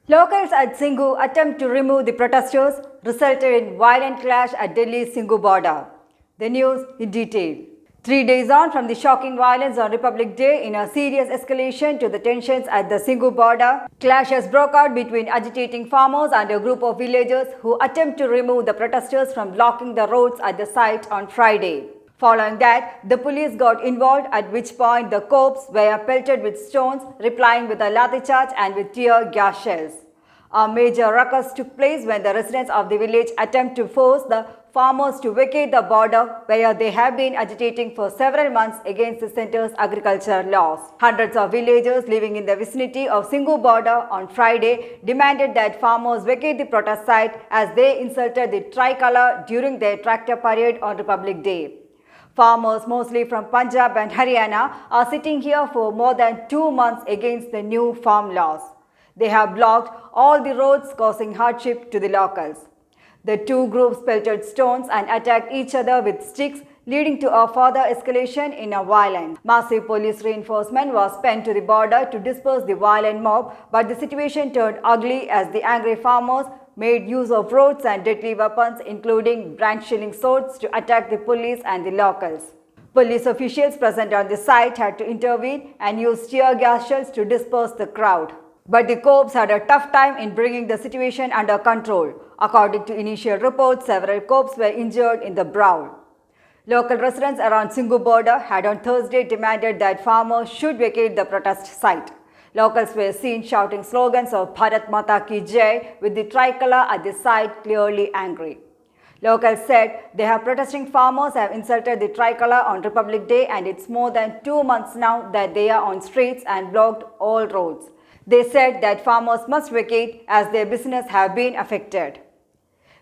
Locals at Singhu attempt to remove the protesters resulted in violent clash at Delhi's Singhu border. The news in detail. 3 days on from the shocking violence on Republic Day in a serious escalation to the tensions at the Singhu border, clashes broke out between agitating farmers and a group of villagers who attempt to remove the protesters from blocking the roads at the site on Friday. Following that, the police got involved, at which point the corps were pelted with stones, replying with a lathi charge and with tear gas shells. A major ruckus took place when the residents of the village attempt to force the farmers to vacate the border, where they have been agitating for several months against the centre's agriculture laws. Hundreds of villagers living in the vicinity of Singhu border on Friday demanded that farmers vacate the protest site as they insulted the tricolour during their tractor parade on Republic Day. Farmers, mostly from Punjab and Haryana, are sitting here for more than 2 months against the new farm laws. They have blocked all the roads, causing hardship to the locals. The two groups pelted stones and attacked each other with sticks, leading to a further escalation in a violence. Massive police reinforcement was spent to the border to disperse the violent mob, but the situation turned ugly as the angry farmers made use of roads and deadly weapons, including branch-shelling swords, to attack the police and the locals. Police officials present on the site had to intervene and use tear gas shells to disperse the crowd. But the corps had a tough time in bringing the situation under control. According to initial reports, several corps were injured in the brawl. Local residents around Singhu border had on Thursday demanded that farmers should vacate the protest site. Locals were seen shouting slogans of Bharat Mata Ki Jai with the tricolour at the site, clearly angry. Locals said they have protesting farmers have insulted the tricolour on Republic Day, and it's more than 2 months now that they are on streets and blocked all roads. They said that farmers must vacate as their business have been affected.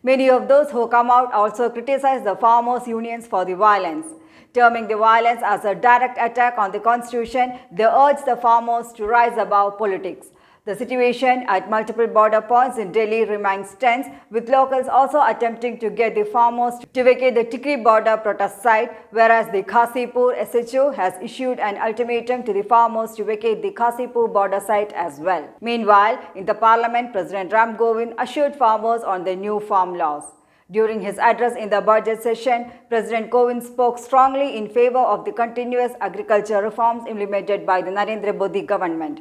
Many of those who come out also criticized the farmers' unions for the violence. Terming the violence as a direct attack on the constitution, they urged the farmers to rise above politics. The situation at multiple border points in Delhi remains tense, with locals also attempting to get the farmers to vacate the Tikri border protest site, whereas the Ghazipur SHO has issued an ultimatum to the farmers to vacate the Ghazipur border site as well. Meanwhile, in the parliament, President Ram Govind assured farmers on the new farm laws. During his address in the budget session, President Kovind spoke strongly in favor of the continuous agriculture reforms implemented by the Narendra Modi government.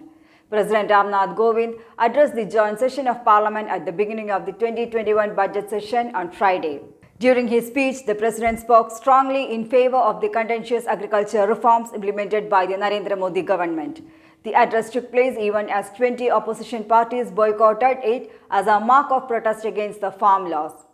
President Ramnath Kovind addressed the joint session of Parliament at the beginning of the 2021 budget session on Friday. During his speech, the President spoke strongly in favor of the contentious agriculture reforms implemented by the Narendra Modi government. The address took place even as 20 opposition parties boycotted it as a mark of protest against the farm laws.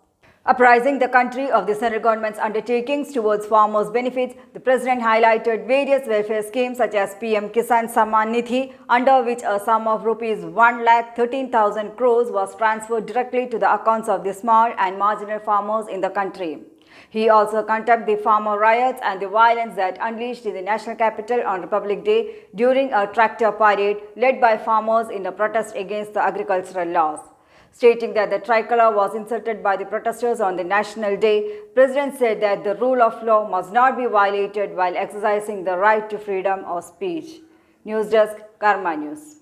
Apprising the country of the central government's undertakings towards farmers' benefits, the President highlighted various welfare schemes such as PM Kisan Samman Nidhi, under which a sum of Rs 1,13,000 crores was transferred directly to the accounts of the small and marginal farmers in the country. He also condemned the farmer riots and the violence that unleashed in the national capital on Republic Day during a tractor parade led by farmers in a protest against the agricultural laws. Stating that the tricolour was insulted by the protesters on the National Day, President said that the rule of law must not be violated while exercising the right to freedom of speech. News Desk, Karma News.